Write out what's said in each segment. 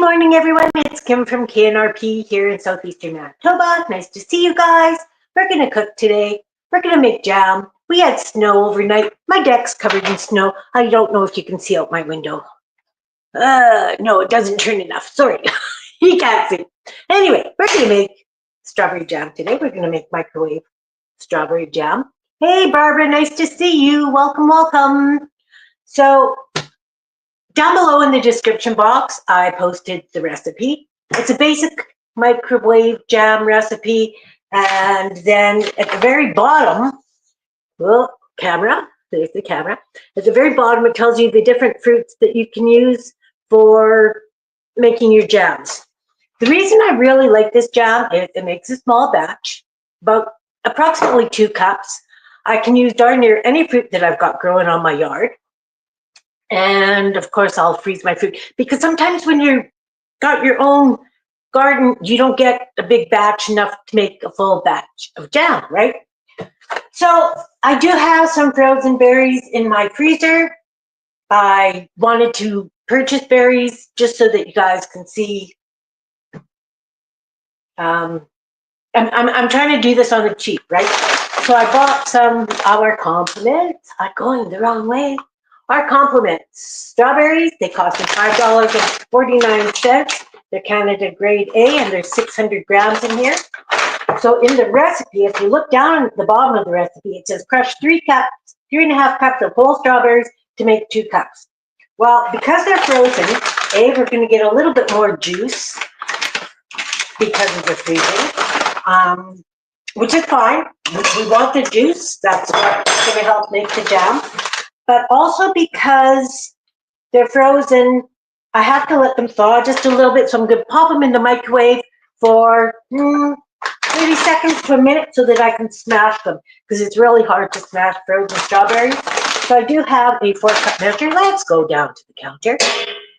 morning, everyone. It's Kim from K&RP here in southeastern Manitoba. Nice to see you guys. We're going to cook today. We're going to make jam. We had snow overnight. My deck's covered in snow. I don't know if you can see out my window. No, it doesn't turn enough. Sorry. You can't see. Anyway, we're going to make strawberry jam today. We're going to make microwave strawberry jam. Hey, Barbara, nice to see you. Welcome, welcome. So, down below in the description box, I posted the recipe. It's a basic microwave jam recipe. And then at the very bottom, there's the camera. At the very bottom, it tells you the different fruits that you can use for making your jams. The reason I really like this jam is it makes a small batch, about approximately 2 cups. I can use darn near any fruit that I've got growing on my yard. And of course, I'll freeze my fruit because sometimes when you've got your own garden, you don't get a big batch enough to make a full batch of jam, right? So I do have some frozen berries in my freezer. I wanted to purchase berries just so that you guys can see. I'm trying to do this on the cheap, right? So I bought some of our compliments. I'm going the wrong way. Our compliments strawberries, they cost me $5.49. They're Canada grade A and there's 600 grams in here. So in the recipe, if you look down at the bottom of the recipe, it says crush 3.5 cups of whole strawberries to make 2 cups. Well, because they're frozen, we're going to get a little bit more juice because of the freezing, which is fine. We want the juice. That's what's going to help make the jam. But also because they're frozen, I have to let them thaw just a little bit. So I'm going to pop them in the microwave for 30 seconds to a minute so that I can smash them because it's really hard to smash frozen strawberries. So I do have a 4-cup measure. Let's go down to the counter.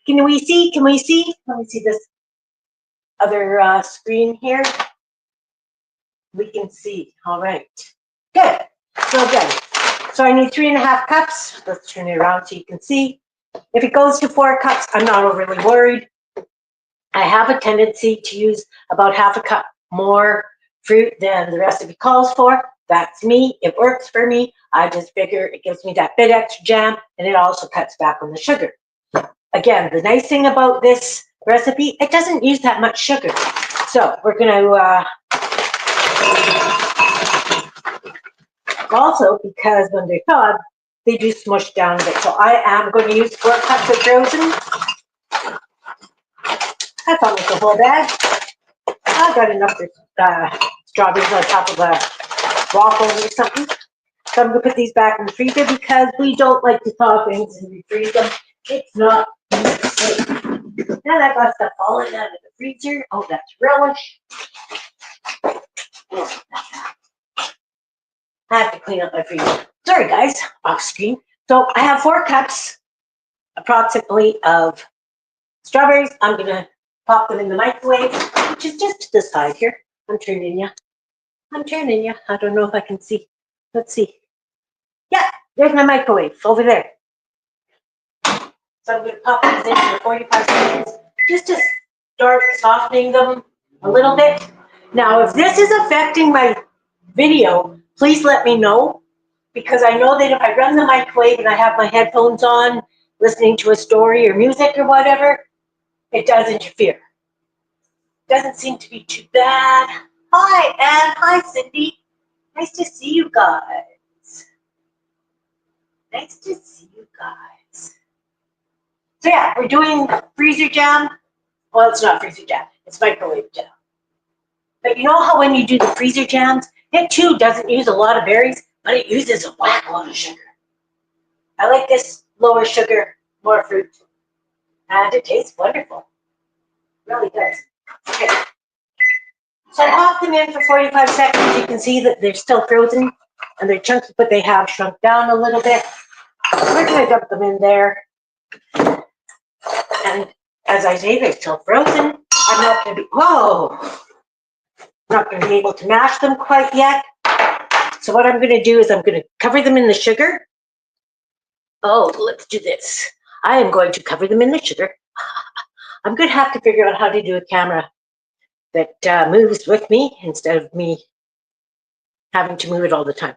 Can we see? Let me see this other screen here. We can see. All right. Good. So good. So I need 3.5 cups. Let's turn it around so you can see. If it goes to 4 cups, I'm not overly worried. I have a tendency to use about 1/2 cup more fruit than the recipe calls for. That's me. It works for me. I just figure it gives me that bit extra jam, and it also cuts back on the sugar. Again, the nice thing about this recipe, it doesn't use that much sugar. So we're going to also, because when they're thawed, they do smush down a bit. So I am going to use 4 cups of frozen. That's almost a whole bag. I got enough for strawberries on top of a waffle or something. So I'm going to put these back in the freezer because we don't like to thaw things and refreeze them. It's not safe. Now I got stuff falling out of the freezer. Oh, that's relish. I have to clean up my freezer. Sorry, guys, off screen. So I have 4 cups, approximately, of strawberries. I'm going to pop them in the microwave, which is just to the side here. I'm turning you. I don't know if I can see. Let's see. Yeah, there's my microwave over there. So I'm going to pop these in for 45 seconds just to start softening them a little bit. Now, if this is affecting my video, please let me know, because I know that if I run the microwave and I have my headphones on, listening to a story or music or whatever, it does interfere. Doesn't seem to be too bad. Hi, Anne. Hi, Cindy. Nice to see you guys. Nice to see you guys. So yeah, we're doing freezer jam. Well, it's not freezer jam. It's microwave jam. But you know how when you do the freezer jams, it too doesn't use a lot of berries, but it uses a whack lot of sugar. I like this lower sugar, more fruit. And it tastes wonderful. It really does. Okay. So I popped them in for 45 seconds. You can see that they're still frozen and they're chunky, but they have shrunk down a little bit. We're going to dump them in there. And as I say, they're still frozen. I'm not going to be, not going to be able to mash them quite yet. So what I'm going to do is I'm going to cover them in the sugar. Oh, let's do this. I am going to cover them in the sugar. I'm going to have to figure out how to do a camera that moves with me instead of me having to move it all the time.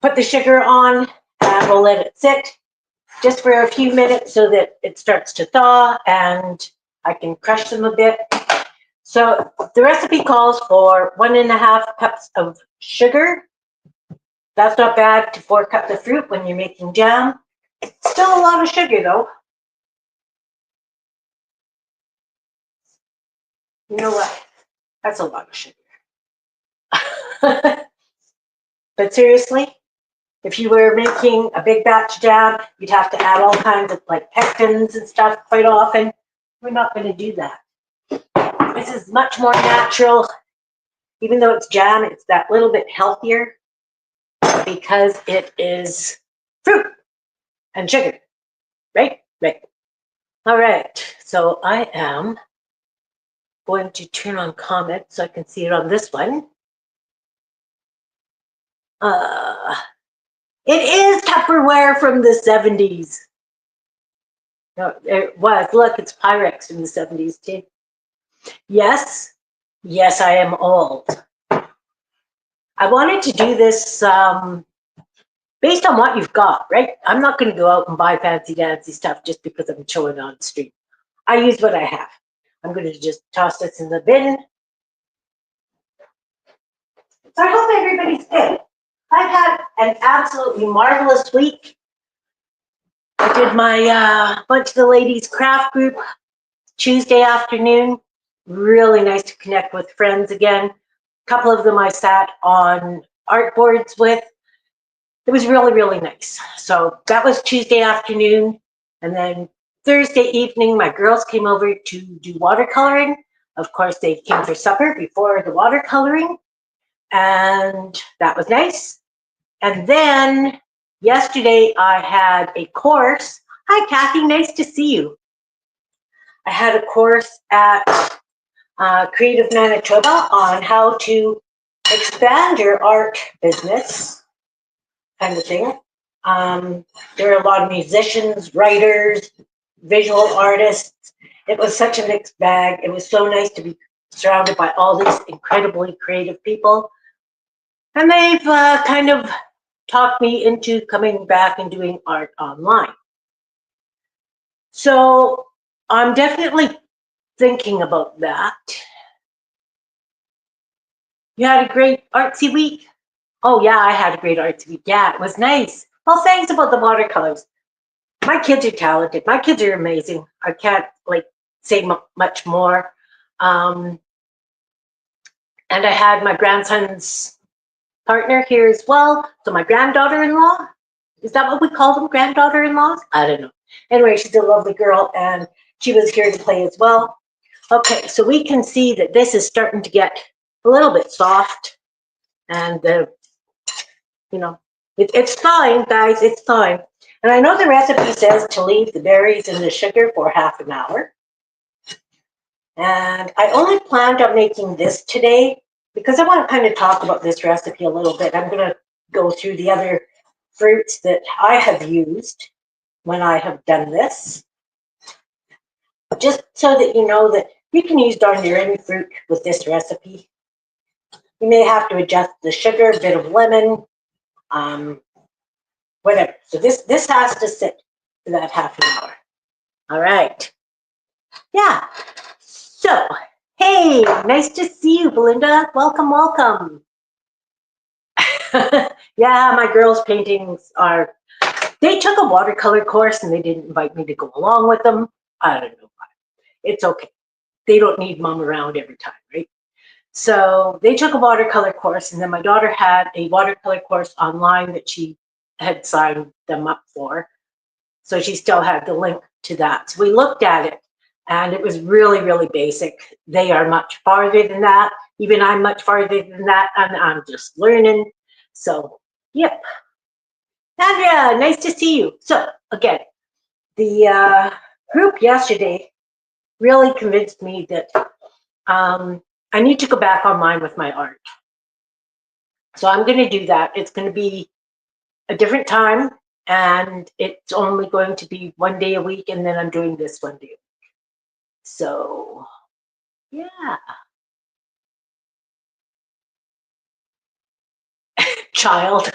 Put the sugar on and we'll let it sit just for a few minutes so that it starts to thaw and I can crush them a bit. So the recipe calls for 1.5 cups of sugar. That's not bad to 4 cups of fruit when you're making jam. Still a lot of sugar though. You know what? That's a lot of sugar. But seriously, if you were making a big batch jam, you'd have to add all kinds of like pectins and stuff quite often. We're not going to do that. This is much more natural. Even though it's jam, it's that little bit healthier because it is fruit and sugar, right? Right. All right, so I am going to turn on comments so I can see it on this one. It is Tupperware from the 70s. No, it was. Look, it's Pyrex from the 70s too. Yes, yes, I am old. I wanted to do this based on what you've got, right? I'm not going to go out and buy fancy dancy stuff just because I'm showing on the street. I use what I have. I'm going to just toss this in the bin. So I hope everybody's good. I've had an absolutely marvelous week. I did my bunch of the ladies craft group Tuesday afternoon. Really nice to connect with friends again. A couple of them I sat on art boards with. It was really, really nice. So that was Tuesday afternoon. And then Thursday evening, my girls came over to do watercoloring. Of course, they came for supper before the watercoloring. And that was nice. And then yesterday I had a course. Hi, Kathy, nice to see you. I had a course at Creative Manitoba on how to expand your art business, kind of thing. There are a lot of musicians, writers, visual artists. It was such a mixed bag. It was so nice to be surrounded by all these incredibly creative people. And they've kind of talked me into coming back and doing art online. So I'm definitely thinking about that. You had a great artsy week? Oh yeah, I had a great artsy week. Yeah, it was nice. Well, thanks about the watercolors. My kids are talented. My kids are amazing. I can't like say much more. And I had my grandson's partner here as well. So my granddaughter-in-law, is that what we call them, granddaughter-in-laws? I don't know. Anyway, she's a lovely girl and she was here to play as well. Okay, so we can see that this is starting to get a little bit soft and you know, it's fine, guys, it's fine. And I know the recipe says to leave the berries and the sugar for half an hour. And I only planned on making this today because I want to kind of talk about this recipe a little bit. I'm going to go through the other fruits that I have used when I have done this. Just so that you know that you can use darn near any fruit with this recipe. You may have to adjust the sugar, a bit of lemon, whatever. So this has to sit for that half an hour. All right. Yeah. So, hey, nice to see you, Belinda. Welcome, welcome. Yeah, my girls' paintings are, they took a watercolor course and they didn't invite me to go along with them. I don't know why. It's okay. They don't need mom around every time, right? So they took a watercolor course, and then my daughter had a watercolor course online that she had signed them up for. So she still had the link to that. So we looked at it, and it was really, really basic. They are much farther than that. Even I'm much farther than that, and I'm just learning. So, yep. Andrea, nice to see you. So, again, the group yesterday really convinced me that I need to go back online with my art. So I'm going to do that. It's going to be a different time, and it's only going to be 1 day a week, and then I'm doing this 1 day a week. So, yeah. Child.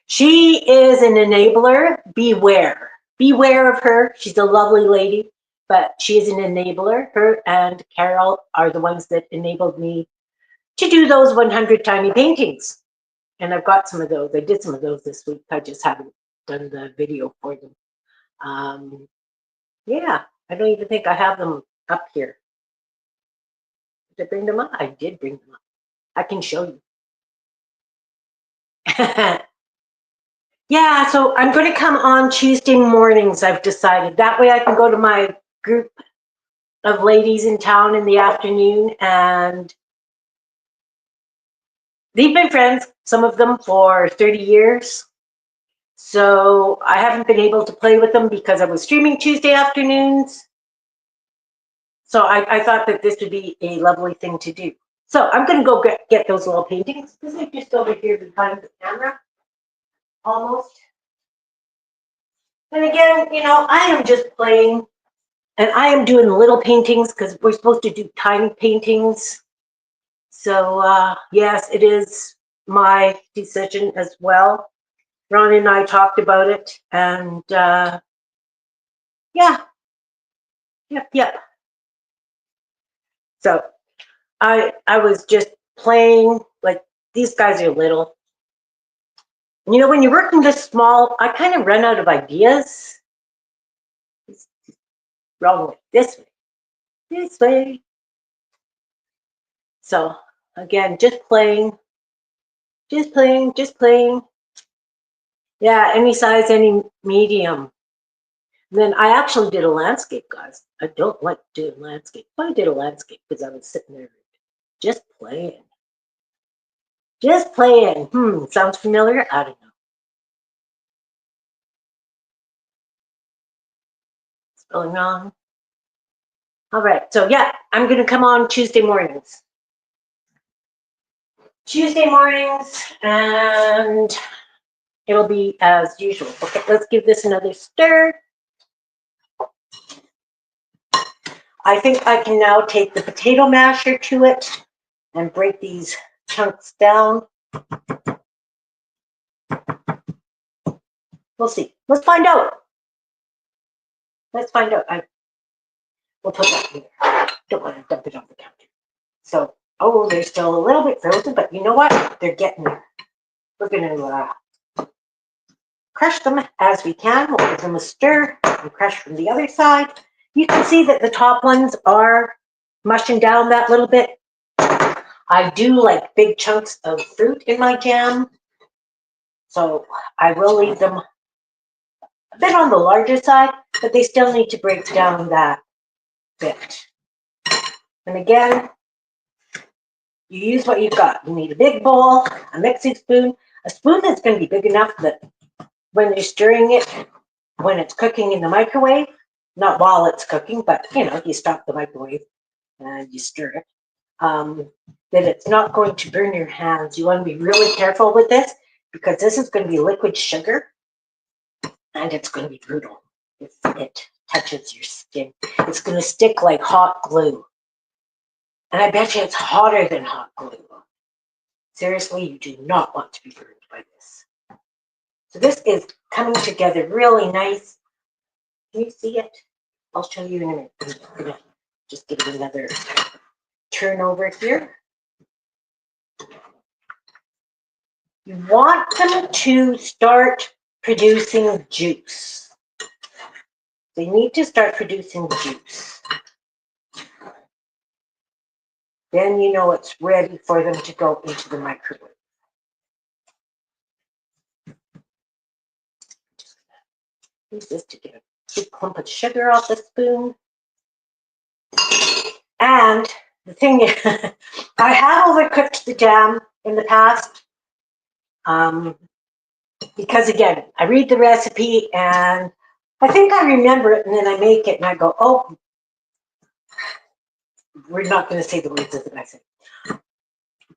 She is an enabler. Beware. Beware of her. She's a lovely lady, but she is an enabler. Her and Carol are the ones that enabled me to do those 100 tiny paintings. And I've got some of those. I did some of those this week. I just haven't done the video for them. Yeah, I don't even think I have them up here. Did I bring them up? I did bring them up. I can show you. Yeah, so I'm going to come on Tuesday mornings, I've decided. That way I can go to my group of ladies in town in the afternoon, and they've been friends, some of them for 30 years. So I haven't been able to play with them because I was streaming Tuesday afternoons. So I thought that this would be a lovely thing to do. So I'm going to go get those little paintings. This is just over here behind the camera, almost. And again, you know, I am just playing, and I am doing little paintings because we're supposed to do tiny paintings. So yes, it is my decision as well. Ron and I talked about it, and yeah, yep. So I was just playing, like, these guys are little. You know, when you're working this small, I kind of run out of ideas. Wrong way, this way, this way. So again, just playing, just playing, just playing. Yeah, any size, any medium. And then I actually did a landscape, guys. I don't like doing landscape, but I did a landscape because I was sitting there just playing. Just playing. Sounds familiar? I don't know. Spelling wrong. All right, so yeah, I'm going to come on Tuesday mornings. Tuesday mornings, and it'll be as usual. Okay, let's give this another stir. I think I can now take the potato masher to it and break these chunks down. We'll see. Let's find out. Let's find out. We'll put that in there. Don't want to dump it on the counter. So, oh, they're still a little bit frozen, but you know what? They're getting there. We're going to crush them as we can. We'll give them a stir and crush from the other side. You can see that the top ones are mushing down that little bit. I do like big chunks of fruit in my jam, so I will leave them a bit on the larger side, but they still need to break down that bit. And again, you use what you've got. You need a big bowl, a mixing spoon, a spoon that's going to be big enough that when you're stirring it, when it's cooking in the microwave, not while it's cooking, but you know, you stop the microwave and you stir it, that it's not going to burn your hands. You want to be really careful with this because this is going to be liquid sugar and it's going to be brutal if it touches your skin. It's going to stick like hot glue. And I bet you it's hotter than hot glue. Seriously, you do not want to be burned by this. So this is coming together really nice. Can you see it? I'll show you in a minute. I'm going to just give it another turn over here. You want them to start producing juice. They need to start producing juice. Then you know it's ready for them to go into the microwave. Just use this to get a big clump of sugar off the spoon. And the thing is, I have overcooked the jam in the past. Because again, I read the recipe and I think I remember it, and then I make it and I go, oh, we're not going to say the words that I say.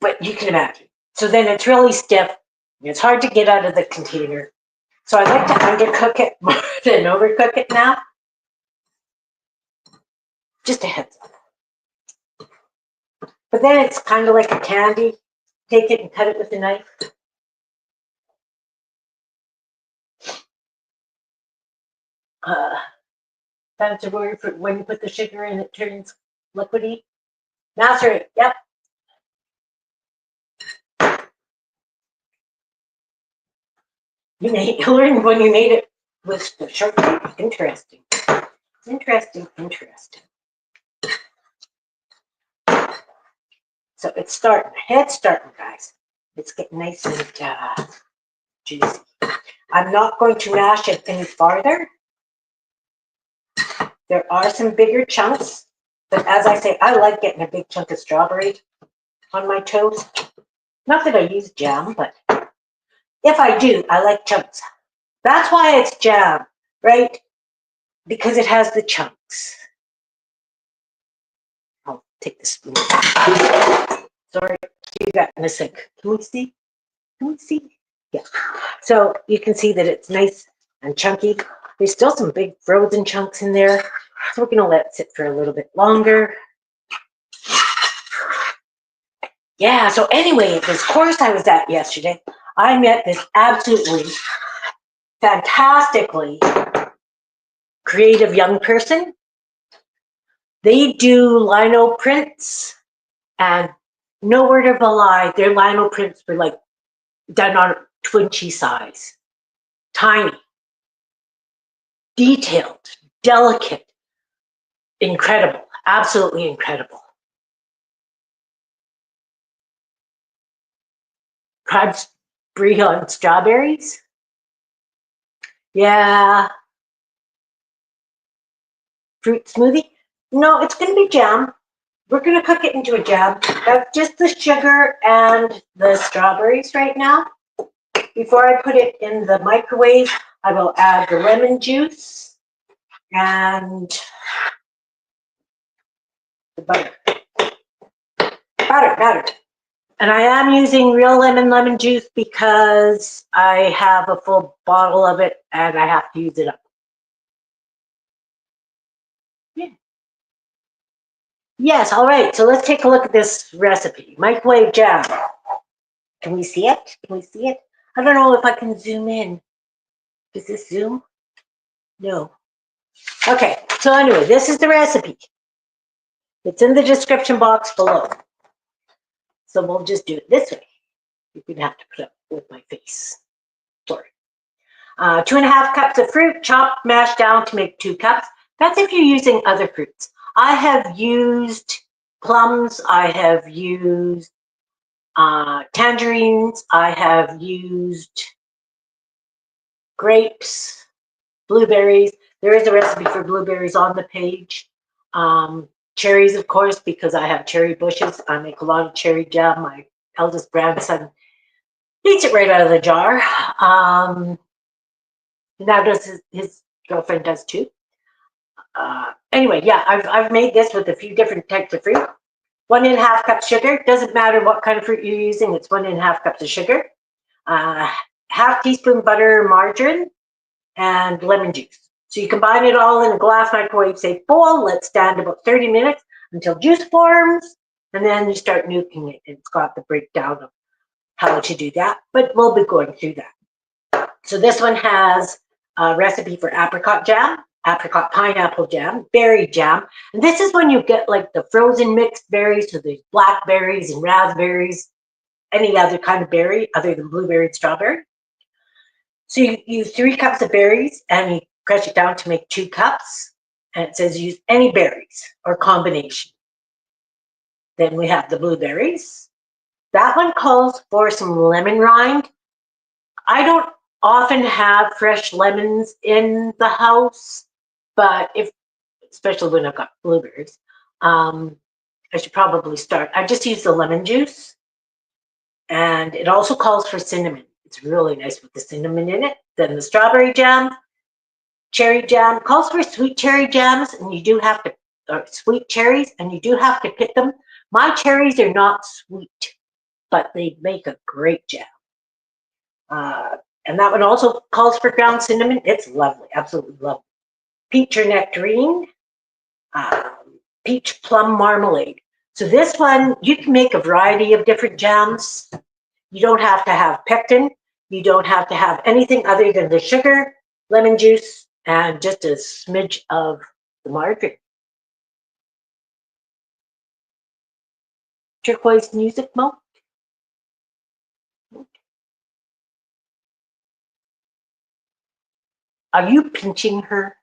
But you can imagine. So then it's really stiff. It's hard to get out of the container. So I like to undercook it more than overcook it now. Just a heads up. But then it's kind of like a candy. Take it and cut it with a knife. That's a word for when you put the sugar in, it turns liquidy. Macerate, yep. You learned when you made it with the shortcake. Interesting. Interesting, interesting. So it's starting. Head's starting, guys. It's getting nice and juicy. I'm not going to mash it any farther. There are some bigger chunks, but as I say, I like getting a big chunk of strawberry on my toast. Not that I use jam, but if I do, I like chunks. That's why it's jam, right? Because it has the chunks. I'll take the spoon. Sorry, do that in a sec. Can we see? Can we see? Yeah. So you can see that it's nice and chunky. There's still some big frozen chunks in there. So we're going to let it sit for a little bit longer. Yeah, so anyway, this course I was at yesterday, I met this absolutely fantastically creative young person. They do lino prints, and no word of a lie, their lino prints were like done on Twinchy size. Tiny, detailed, delicate, incredible, absolutely incredible. Tried brie on strawberries. Yeah. Fruit smoothie. No, it's going to be jam. We're going to cook it into a jam. That's just the sugar and the strawberries right now. Before I put it in the microwave, I will add the lemon juice and the butter. Butter. And I am using real lemon juice because I have a full bottle of it and I have to use it up. Yeah. Yes, all right. So let's take a look at this recipe. Microwave jam. Can we see it? Can we see it? I don't know if I can zoom in. Does this zoom? No. Okay, so anyway, this is the recipe. It's in the description box below. So we'll just do it this way. You're going to have to put up with my face. Sorry. 2.5 cups of fruit, chopped, mashed down to make 2 cups. That's if you're using other fruits. I have used plums. I have used tangerines. I have used grapes, blueberries. There is a recipe for blueberries on the page. Cherries, of course, because I have cherry bushes. I make a lot of cherry jam. My eldest grandson eats it right out of the jar. Now does his girlfriend does too. Anyway, yeah, I've made this with a few different types of fruit. 1.5 cups sugar. Doesn't matter what kind of fruit you're using. It's 1.5 cups of sugar. Half teaspoon butter, margarine, and lemon juice. So you combine it all in a glass microwave safe bowl. Let stand about 30 minutes until juice forms, and then you start nuking it. It's got the breakdown of how to do that, but we'll be going through that. So this one has a recipe for apricot jam, apricot pineapple jam, berry jam, and this is when you get like the frozen mixed berries, so there's blackberries and raspberries, any other kind of berry other than blueberry and strawberry. So you use 3 cups of berries and you crush it down to make 2 cups. And it says use any berries or combination. Then we have the blueberries. That one calls for some lemon rind. I don't often have fresh lemons in the house, but especially when I've got blueberries, I should probably start. I just use the lemon juice. And it also calls for cinnamon. It's really nice with the cinnamon in it. Then the strawberry jam, cherry jam, calls for sweet cherry jams, and you do have to, sweet cherries, and you do have to pick them. My cherries are not sweet, but they make a great jam. And that one also calls for ground cinnamon. It's lovely, absolutely lovely. Peach or nectarine, peach plum marmalade. So this one, you can make a variety of different jams. You don't have to have pectin. You don't have to have anything other than the sugar, lemon juice, and just a smidge of the margarine. Turquoise music, Mo? Are you pinching her?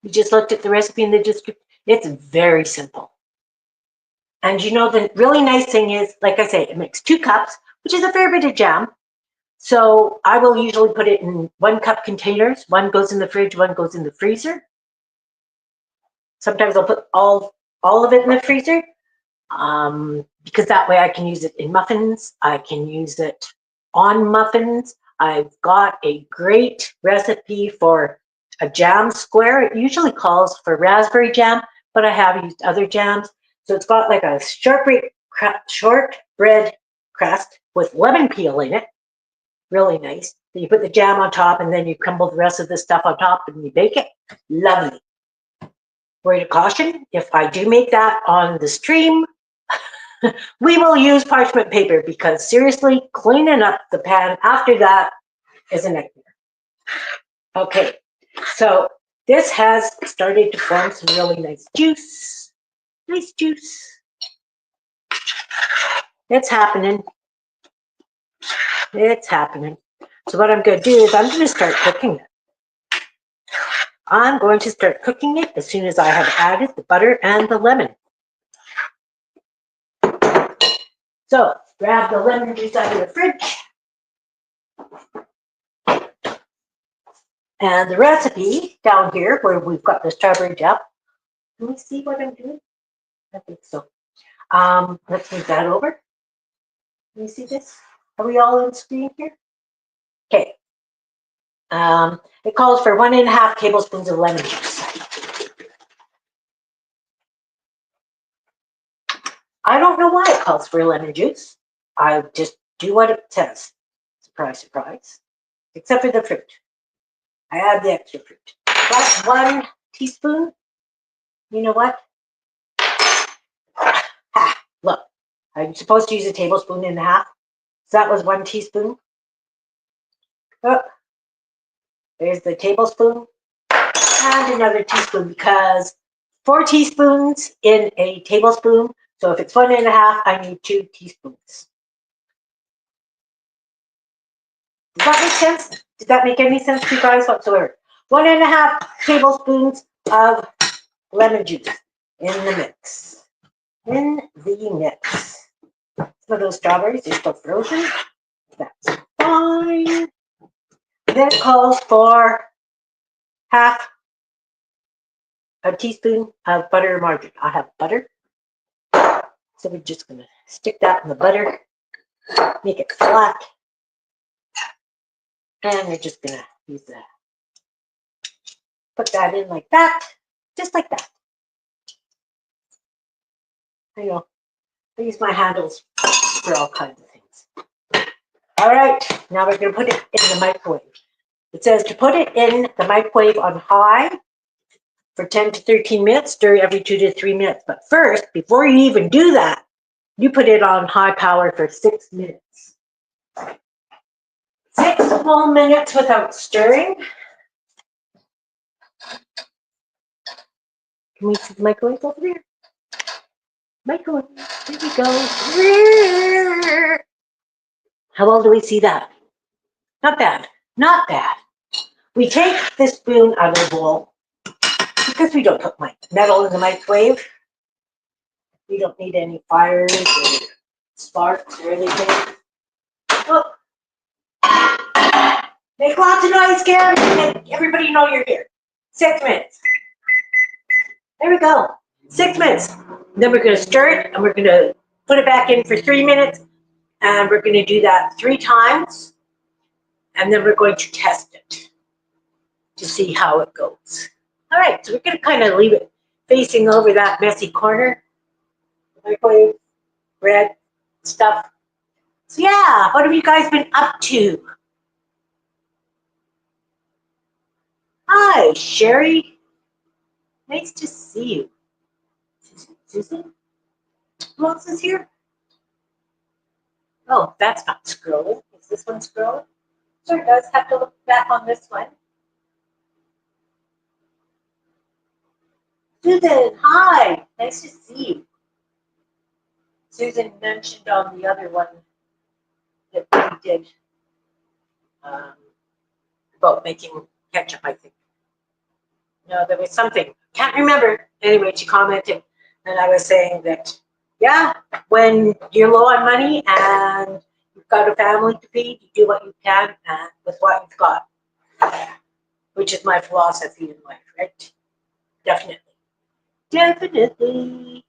You just looked at the recipe in the description. It's very simple. And you know, the really nice thing is, like I say, it makes 2 cups, which is a fair bit of jam. So I will usually put it in 1 cup containers. One goes in the fridge, one goes in the freezer. Sometimes I'll put all of it in the freezer because that way I can use it in muffins. I can use it on muffins. I've got a great recipe for a jam square. It usually calls for raspberry jam, but I have used other jams. So it's got like a shortbread crust with lemon peel in it. Really nice. Then you put the jam on top and then you crumble the rest of the stuff on top and you bake it. Lovely. Word of caution, if I do make that on the stream, we will use parchment paper because seriously, cleaning up the pan after that is a nightmare. Okay, so this has started to form some really nice juice. Nice juice. It's happening. It's happening. So what I'm going to do is I'm going to start cooking it. I'm going to start cooking it as soon as I have added the butter and the lemon. So grab the lemon juice out of the fridge. And the recipe down here where we've got the strawberry jam. Can we see what I'm doing? I think so. Let's move that over. Can you see this? Are we all on screen here? Okay. It calls for 1.5 tablespoons of lemon juice. I don't know why it calls for lemon juice. I just do what it says. Surprise, surprise. Except for the fruit. I add the extra fruit. That's 1 teaspoon. You know what? Ha, look. I'm supposed to use a tablespoon and a half. So that was 1 teaspoon. Oh, there's the tablespoon. And another teaspoon because 4 teaspoons in a tablespoon. So if it's 1.5, I need 2 teaspoons. Does that make sense? Did that make any sense to you guys whatsoever? 1.5 tablespoons of lemon juice in the mix. In the mix. Some of those strawberries are still frozen. That's fine. Then it calls for 1/2 a teaspoon of butter or margarine. I have butter. So we're just going to stick that in the butter, make it flat. And we're just going to use that. Put that in like that, just like that. I know, I use my handles for all kinds of things. All right, now we're going to put it in the microwave. It says to put it in the microwave on high for 10 to 13 minutes, stir every 2 to 3 minutes. But first, before you even do that, you put it on high power for 6 minutes. 6 full minutes without stirring. Can we see the microwave over there? Microwave, here we go. How well do we see that? Not bad, not bad. We take this spoon out of the bowl because we don't put metal in the microwave. We don't need any fires or sparks or anything. Oh. Make lots of noise, Karen. Make everybody know you're here. 6 minutes. There we go. 6 minutes. Then we're going to stir it and we're going to put it back in for 3 minutes. And we're going to do that 3 times. And then we're going to test it to see how it goes. All right, so we're going to kind of leave it facing over that messy corner. Microwave, bread, stuff. So yeah, what have you guys been up to? Hi, Sherry. Nice to see you. Susan? Who else is here? Oh, that's not scrolling. Is this one scrolling? Sure does. Have to look back on this one. Susan, hi. Nice to see you. Susan mentioned on the other one that we did um, about making ketchup, I think. No, there was something. Can't remember. Anyway, she commented, and I was saying that, yeah, when you're low on money and you've got a family to feed, you do what you can with what you've got, which is my philosophy in life, right? Definitely. Definitely.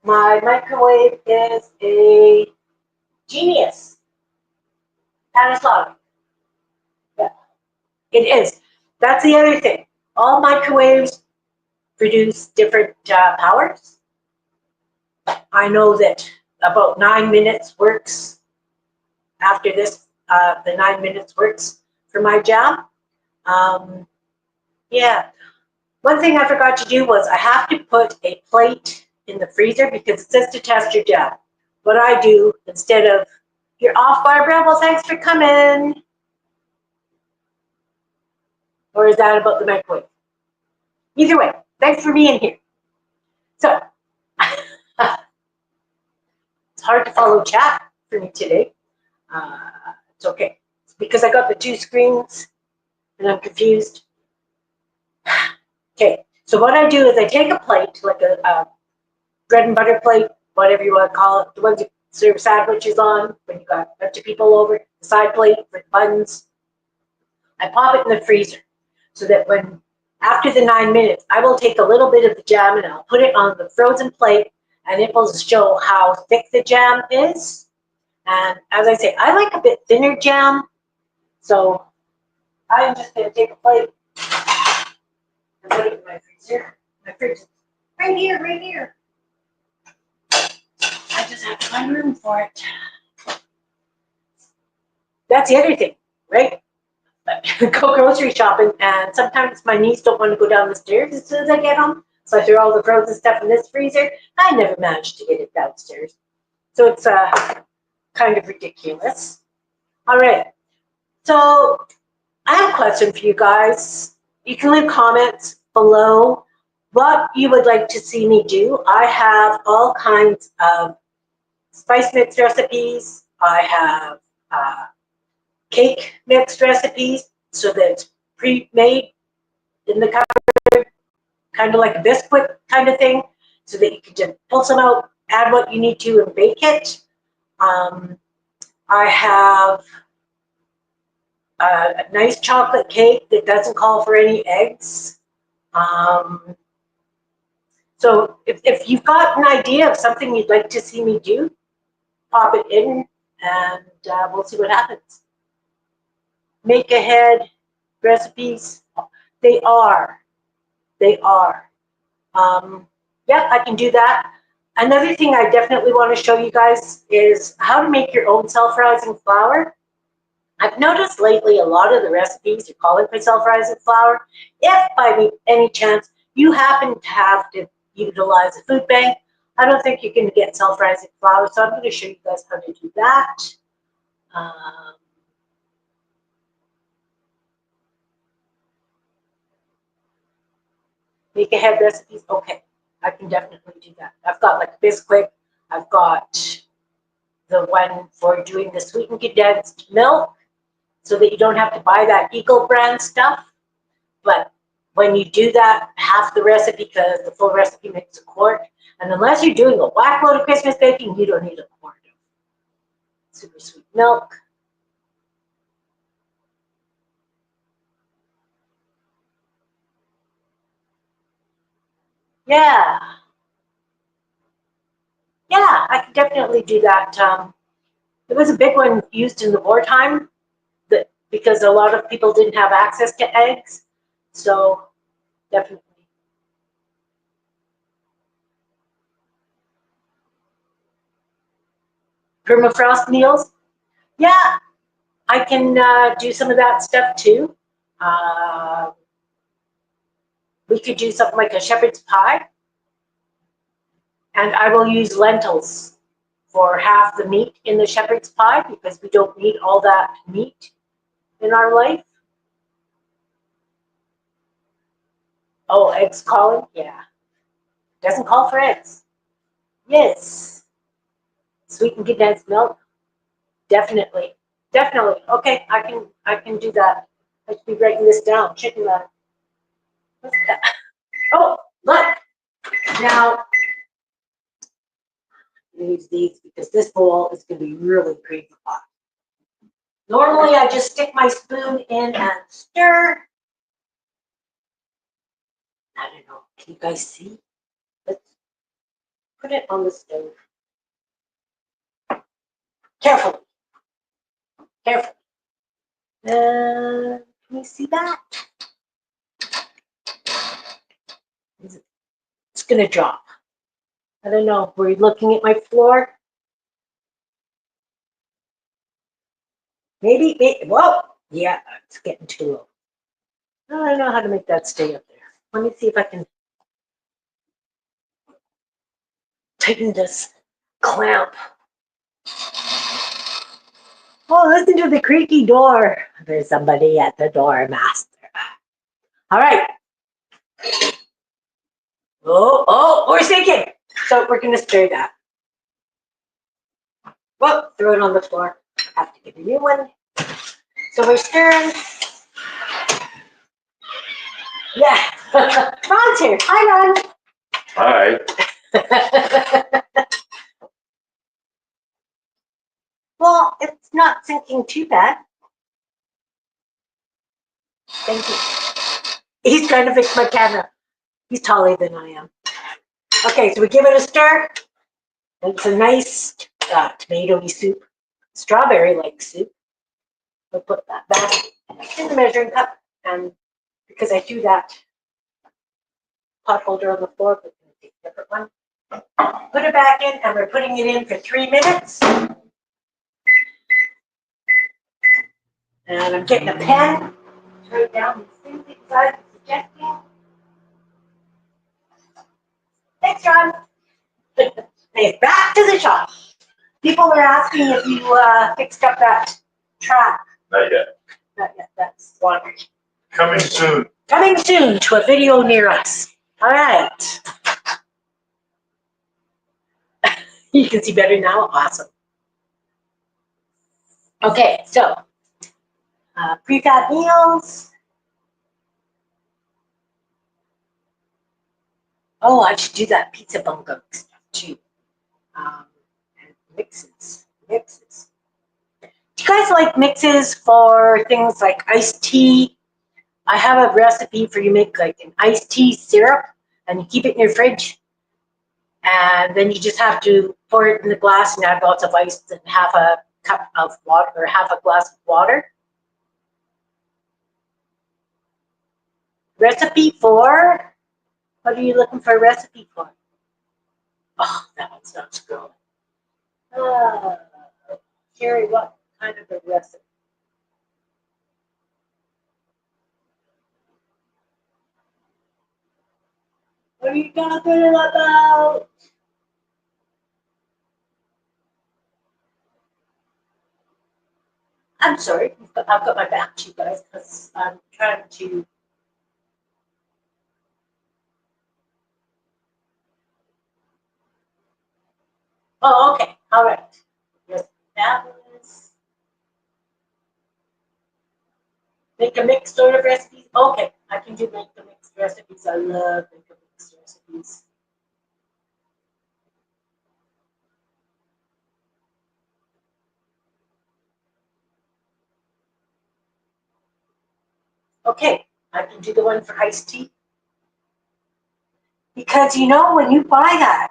My microwave is a genius. Panasonic. Yeah, it is. That's the other thing. All microwaves produce different powers. I know that about 9 minutes works after this. The 9 minutes works for my jam. Um, yeah. One thing I forgot to do was I have to put a plate in the freezer because it says to test your jam. What I do instead of, you're off, Barbara. Well, thanks for coming. Or is that about the microwave? Either way, thanks for being here. So, it's hard to follow chat for me today. It's okay. It's because I got the two screens and I'm confused. Okay, so what I do is I take a plate, like a bread and butter plate, whatever you want to call it, the ones you serve sandwiches on when you got a bunch of people over, the side plate for the buns. I pop it in the freezer so that when after the 9 minutes, I will take a little bit of the jam and I'll put it on the frozen plate and it will show how thick the jam is. And as I say, I like a bit thinner jam, so I'm just going to take a plate and put it in my freezer. My fridge is right here, right here. I just have to find room for it. That's the other thing, right? Go grocery shopping, and sometimes my niece don't want to go down the stairs as soon as I get home, so I throw all the frozen stuff in this freezer. I never managed to get it downstairs, so it's kind of ridiculous. All right, so I have a question for you guys. You can leave comments below what you would like to see me do. I have all kinds of spice mix recipes. I have cake mix recipes so that it's pre-made in the cupboard, kind of like a biscuit kind of thing, so that you can just pull some out, add what you need to, and bake it. I have a nice chocolate cake that doesn't call for any eggs. So if you've got an idea of something you'd like to see me do, pop it in and we'll see what happens. Make ahead recipes, they are. They are. Yeah, I can do that. Another thing I definitely want to show you guys is how to make your own self-rising flour. I've noticed lately a lot of the recipes are calling for self-rising flour. If by any chance you happen to have to utilize a food bank, I don't think you're going to get self-rising flour, so I'm going to show you guys how to do that. Make ahead recipes, okay, I can definitely do that. I've got like Bisquick, I've got the one for doing the sweetened condensed milk so that you don't have to buy that Eco brand stuff. But when you do that, half the recipe, because the full recipe makes a quart. And unless you're doing a whack load of Christmas baking, you don't need a quart of super sweet milk. Yeah. Yeah, I can definitely do that. It was a big one used in the wartime because a lot of people didn't have access to eggs. So definitely. Permafrost meals. Yeah, I can do some of that stuff too. Uh, we could do something like a shepherd's pie, and I will use lentils for half the meat in the shepherd's pie because we don't need all that meat in our life. Oh, eggs calling? Yeah. Doesn't call for eggs. Yes. Sweet condensed milk? Definitely. Definitely. Okay, I can do that. I should be writing this down. Chicken that. What's that? Oh, look. Now use these because this bowl is gonna be really crazy hot. Normally I just stick my spoon in and stir. I don't know. Can you guys see? Let's put it on the stove. Carefully. Carefully. Can you see that? It's gonna drop. I don't know. Were you looking at my floor? Maybe. Whoa. Yeah, it's getting too low. I don't know how to make that stay up there. Let me see if I can tighten this clamp. Oh, listen to the creaky door. There's somebody at the door, master. All right. Oh, we're sinking. So we're going to stir that. Whoa, throw it on the floor. Have to get a new one. So we're stirring. Yeah. Ron's here. Hi, Ron. Hi. Well, it's not sinking too bad. Thank you. He's trying to fix my camera. He's taller than I am. Okay, so we give it a stir. It's a nice tomatoey soup, strawberry-like soup. We'll put that back in the measuring cup, and because I threw that pot holder on the floor, but I'm going to take a different one. Put it back in, and we're putting it in for 3 minutes. And I'm getting a pen to write down the things that you guys are suggesting. Thanks, John. Okay, back to the shop. People are asking if you fixed up that track. Not yet. Not yet. That's one. Coming soon. Coming soon to a video near us. All right. You can see better now. Awesome. Okay, so pre-fat meals. Oh, I should do that pizza bunko stuff too. And mixes. Mixes. Do you guys like mixes for things like iced tea? I have a recipe for you make like an iced tea syrup and you keep it in your fridge. And then you just have to pour it in the glass and add lots of ice and half a cup of water or half a glass of water. Recipe for? What are you looking for a recipe for? Oh, that one sounds good. Carrie, what kind of a recipe? What are you talking about? I'm sorry, I've got my back to you guys because I'm trying to. Oh, okay, all right. Yes, that was. Make a mixed sort of recipes. Okay, I can do make the mixed recipes. I love make a mixed recipes. Okay, I can do the one for iced tea. Because you know when you buy that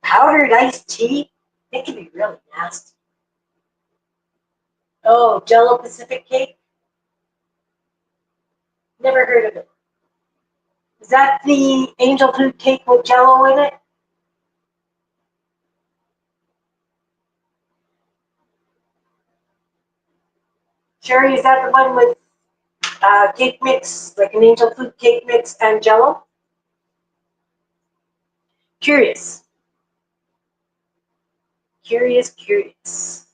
powdered iced tea, it can be really nasty. Oh, Jello Pacific cake? Never heard of it. Is that the angel food cake with Jello in it? Sherry, is that the one with cake mix, like an angel food cake mix and jello? Curious. Curious.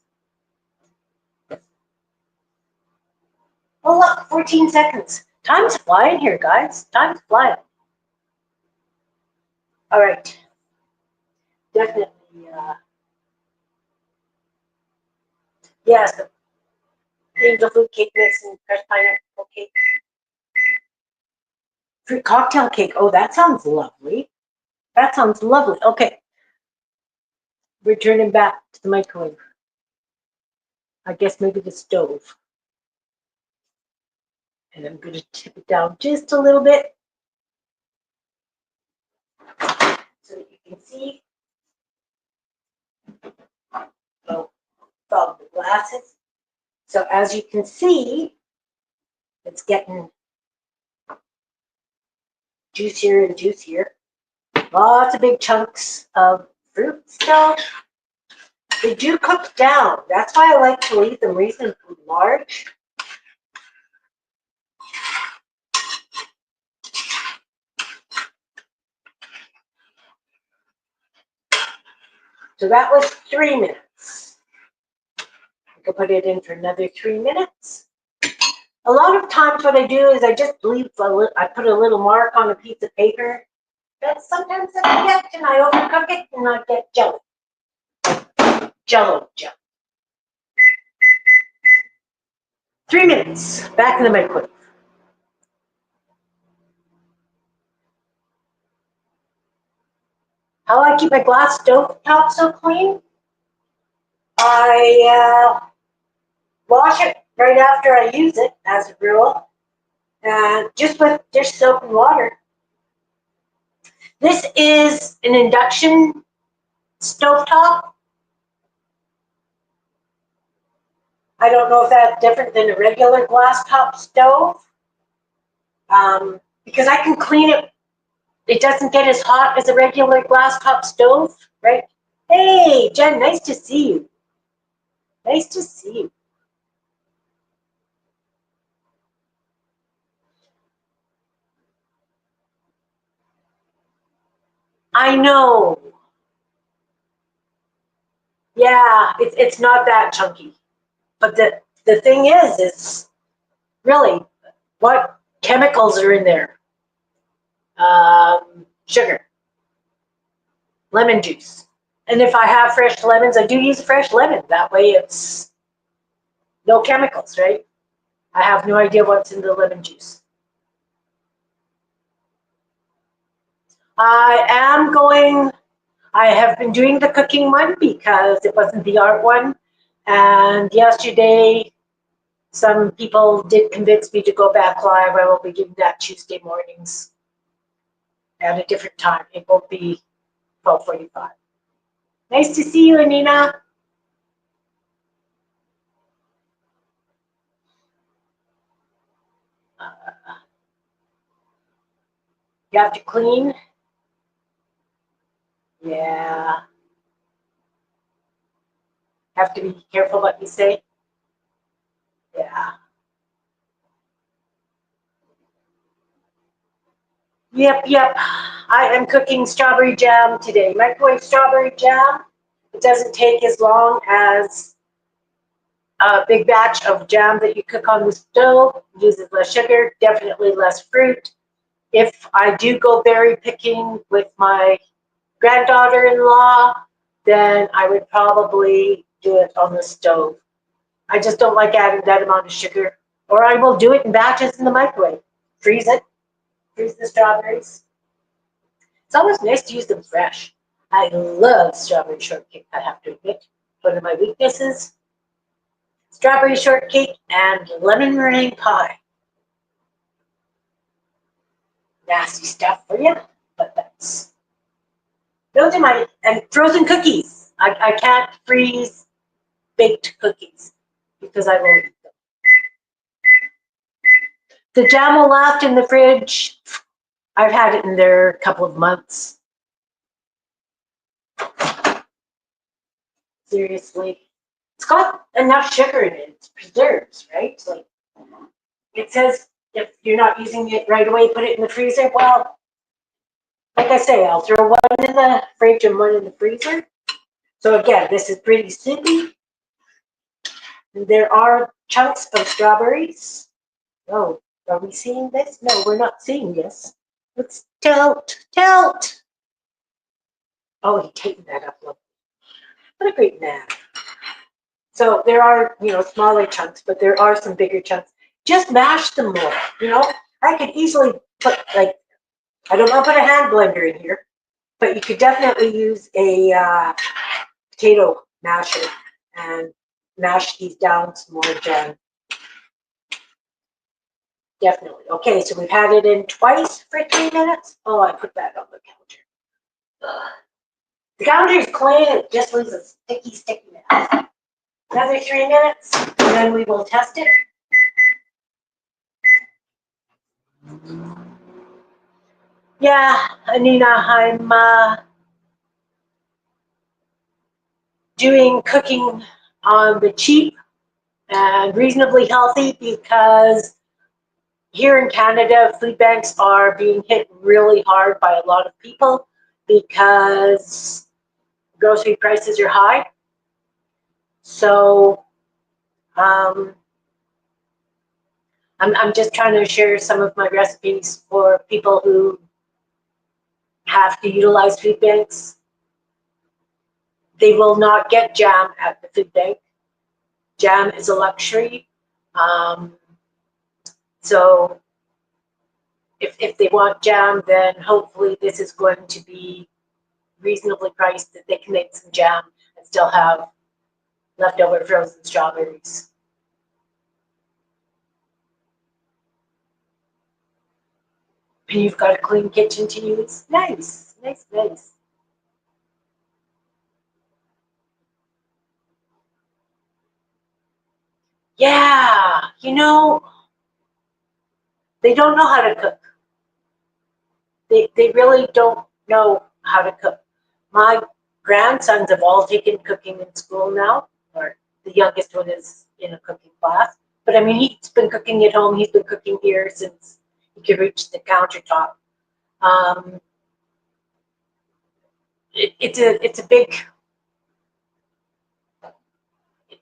Oh look, 14 seconds. Time's flying here, guys. Time's flying. All right. Definitely. Yes, the angel food cake mix and crushed pineapple cake. Fruit cocktail cake. Oh, that sounds lovely. That sounds lovely. Okay. Returning back to the microwave. I guess maybe the stove. And I'm going to tip it down just a little bit so that you can see. Oh, fog the glasses. So as you can see, it's getting juicier and juicier. Lots of big chunks of fruit still. They do cook down. That's why I like to leave them reasonably large. So that was 3 minutes. I could put it in for another 3 minutes. A lot of times what I do is I just leave I put a little mark on a piece of paper. But sometimes I forget and I overcook it and I get jello. Jello. 3 minutes. Back in the microwave. How I keep my glass stove top so clean? I wash it right after I use it, as a rule, and just with dish soap and water. This is an induction stovetop. I don't know if that's different than a regular glass top stove, because I can clean it. It doesn't get as hot as a regular glass top stove, right? Hey, Jen, nice to see you. Nice to see you. I know. Yeah, it's not that chunky. But the thing is really what chemicals are in there? Sugar, lemon juice. And if I have fresh lemons, I do use a fresh lemon. That way it's no chemicals, right? I have no idea what's in the lemon juice. I have been doing the cooking one because it wasn't the art one. And yesterday, some people did convince me to go back live. I will be doing that Tuesday mornings at a different time. It won't be 12:45. Nice to see you, Anina. You have to clean. Yeah. Have to be careful what you say. Yeah. Yep. I am cooking strawberry jam today. Microwave strawberry jam. It doesn't take as long as a big batch of jam that you cook on the stove. Uses less sugar, definitely less fruit. If I do go berry picking with my granddaughter-in-law, then I would probably do it on the stove. I just don't like adding that amount of sugar. Or I will do it in batches in the microwave. Freeze it. Freeze the strawberries. It's always nice to use them fresh. I love strawberry shortcake, I have to admit. One of my weaknesses. Strawberry shortcake and lemon meringue pie. Nasty stuff for you, but that's... Those are my... And frozen cookies. I can't freeze baked cookies because I will eat them. The jam will last in the fridge. I've had it in there a couple of months. Seriously. it's got enough sugar in it. It's preserves, right? Like it says, if you're not using it right away, put it in the freezer. Well, like I say, I'll throw one in the fridge and one in the freezer. So again, this is pretty soupy. And there are chunks of strawberries. Oh, are we seeing this? No, we're not seeing this. Let's tilt. Oh, he tightened that up. Look. What a great man. So there are, smaller chunks, but there are some bigger chunks. Just mash them more, I could easily put, I don't want to put a hand blender in here, but you could definitely use a potato masher and mash these down some more, Jen. Definitely. Okay, so we've had it in twice for 3 minutes. Oh, I put that on the counter. Ugh. The counter is clean, it just leaves a sticky mess. Another 3 minutes, and then we will test it. Yeah, Anina, I'm doing cooking on the cheap and reasonably healthy because here in Canada, food banks are being hit really hard by a lot of people because grocery prices are high. So I'm just trying to share some of my recipes for people who have to utilize food banks. They will not get jam at the food bank. Jam is a luxury. So if they want jam, then hopefully this is going to be reasonably priced that they can make some jam and still have leftover frozen strawberries. And you've got a clean kitchen to use. Nice. Yeah, they don't know how to cook. They really don't know how to cook. My grandsons have all taken cooking in school now, or the youngest one is in a cooking class. But I mean, he's been cooking at home. He's been cooking here since he could reach the countertop. It's a big.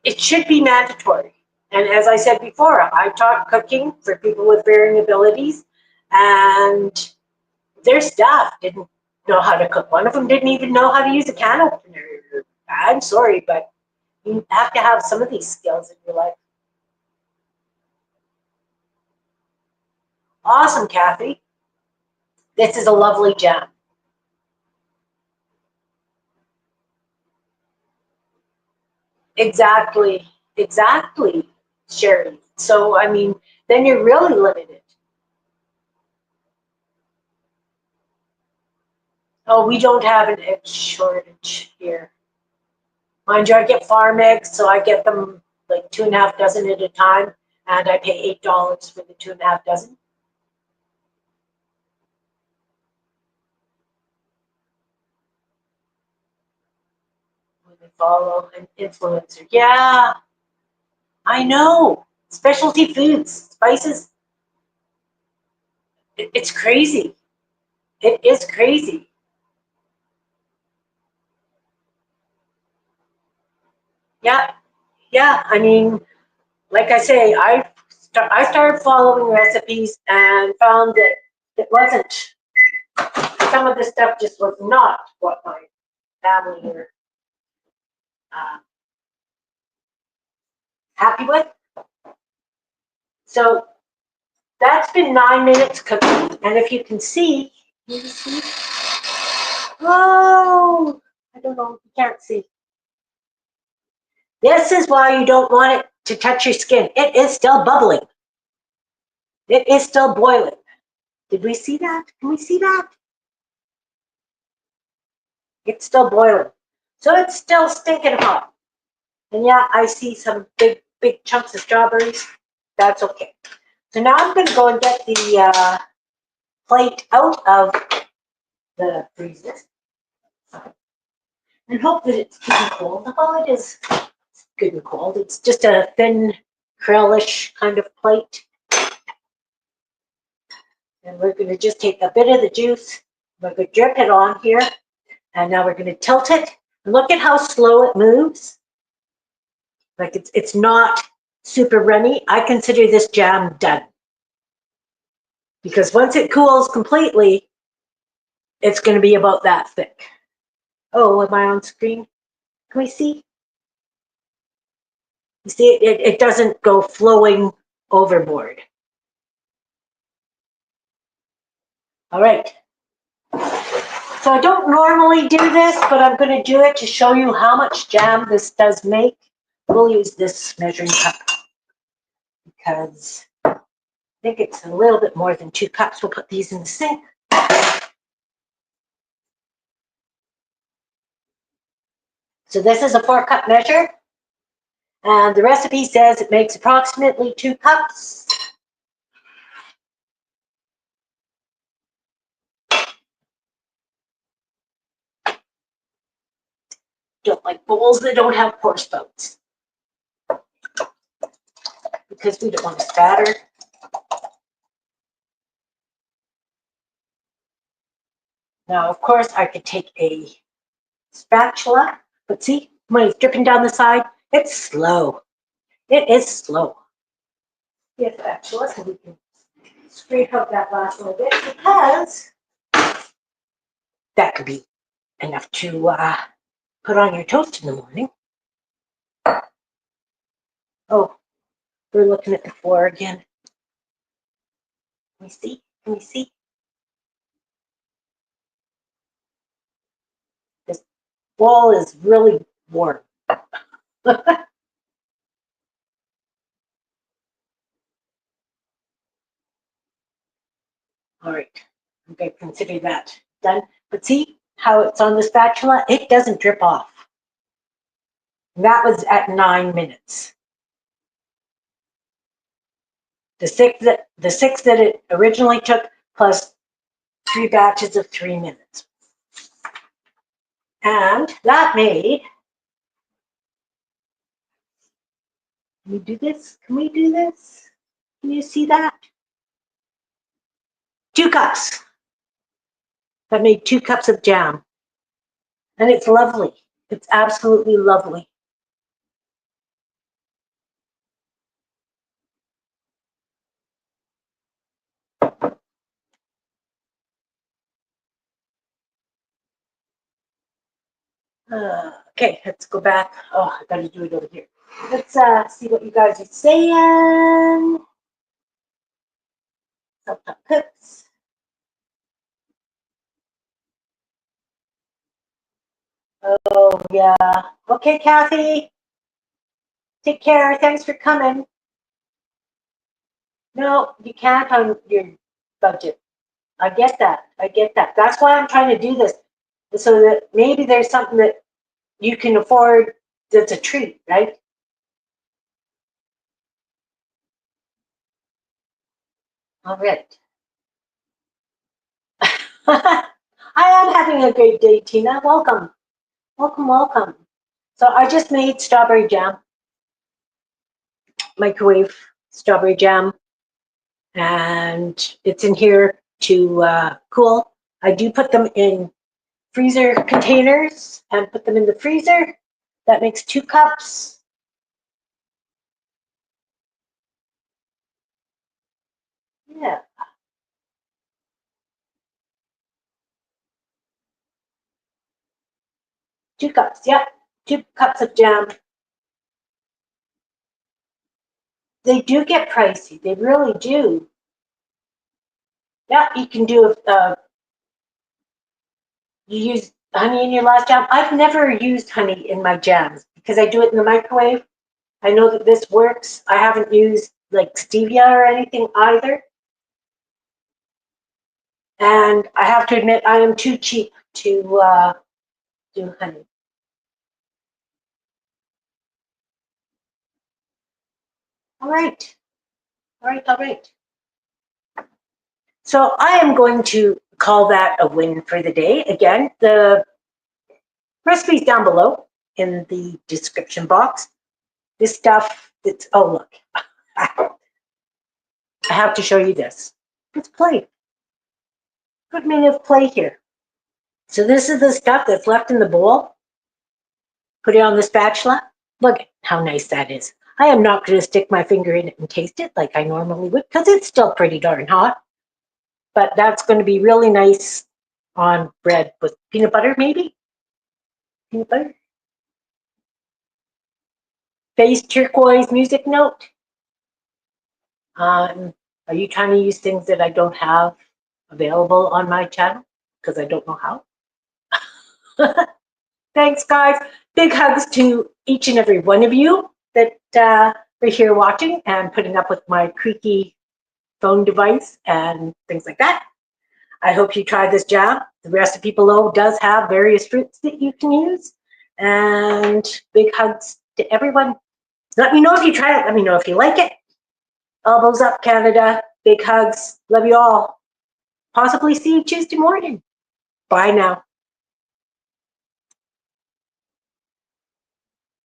It should be mandatory. And as I said before, I taught cooking for people with varying abilities, and their staff didn't know how to cook. One of them didn't even know how to use a can opener. I'm sorry, but you have to have some of these skills in your life. Awesome, Kathy. This is a lovely jam. Exactly, Sherry. So, I mean, then you're really limited. Oh, we don't have an egg shortage here. Mind you, I get farm eggs, so I get them like 2.5 dozen at a time, and I pay $8 for the 2.5 dozen. When they follow an influencer. Yeah, I know. Specialty foods, spices. It's crazy. It is crazy. Yeah, I mean, like I say, I started following recipes and found that it wasn't. Some of the stuff just was not what my family were happy with. So that's been 9 minutes cooking, and if you can see, oh, I don't know, you can't see. This is why you don't want it to touch your skin. It is still bubbling. It is still boiling. Did we see that? Can we see that? It's still boiling. So it's still stinking hot. And yeah, I see some big chunks of strawberries. That's okay. So now I'm going to go and get the plate out of the freezer and hope that it's keeping cold. Oh, it is. good and cold. It's just a thin, krill-ish kind of plate. And we're going to just take a bit of the juice. We're going to drip it on here. And now we're going to tilt it. Look at how slow it moves. Like it's not super runny. I consider this jam done. Because once it cools completely, it's going to be about that thick. Oh, am I on screen? Can we see? You see, it doesn't go flowing overboard. All right. So I don't normally do this, but I'm going to do it to show you how much jam this does make. We'll use this measuring cup because I think it's a little bit more than 2 cups. We'll put these in the sink. So this is a 4-cup measure. And the recipe says it makes approximately 2 cups. Don't like bowls that don't have pour spouts because we don't want to spatter. Now, of course, I could take a spatula, but see, when it's dripping down the side, it's slow. It is slow. Get a spatula so we can scrape out that last little bit because that could be enough to put on your toast in the morning. Oh, we're looking at the floor again. Can we see? Can we see? This wall is really warm. All right, I'm going to consider that done. But see how it's on the spatula? It doesn't drip off. And that was at 9 minutes. The six that it originally took, plus 3 batches of 3 minutes. And that made, can we do this? Can we do this? Can you see that? 2 cups. That made 2 cups of jam. And it's lovely. It's absolutely lovely. Okay, let's go back. Oh, I gotta do it over here. Let's see what you guys are saying. Self-taught cooks. Oh, yeah. Okay, Kathy. Take care. Thanks for coming. No, you can't on your budget. I get that. I get that. That's why I'm trying to do this. So that maybe there's something that you can afford that's a treat, right? All right. I am having a great day, Tina. Welcome. Welcome, welcome. So I just made strawberry jam, microwave strawberry jam, and it's in here to cool. I do put them in freezer containers and put them in the freezer. That makes 2 cups. Yeah. Two cups, yep. 2 cups of jam. They do get pricey. They really do. Yeah, you can do you use honey in your last jam. I've never used honey in my jams because I do it in the microwave. I know that this works. I haven't used like stevia or anything either. And I have to admit, I am too cheap to do honey. All right. All right, all right. So I am going to call that a win for the day. Again, the recipe's down below in the description box. this stuff, it's, oh, look. I have to show you this. It's plate. Good minute of plate here. So this is the stuff that's left in the bowl. Put it on the spatula. Look at how nice that is. I am not going to stick my finger in it and taste it like I normally would because it's still pretty darn hot. But that's going to be really nice on bread with peanut butter, maybe? Peanut butter? Face turquoise music note. Are you trying to use things that I don't have available on my channel? Because I don't know how. Thanks, guys. Big hugs to each and every one of you that are here watching and putting up with my creaky phone device and things like that. I hope you try this jam. The recipe below does have various fruits that you can use. And big hugs to everyone. Let me know if you try it. Let me know if you like it. Elbows up, Canada. Big hugs. Love you all. Possibly see you Tuesday morning. Bye now.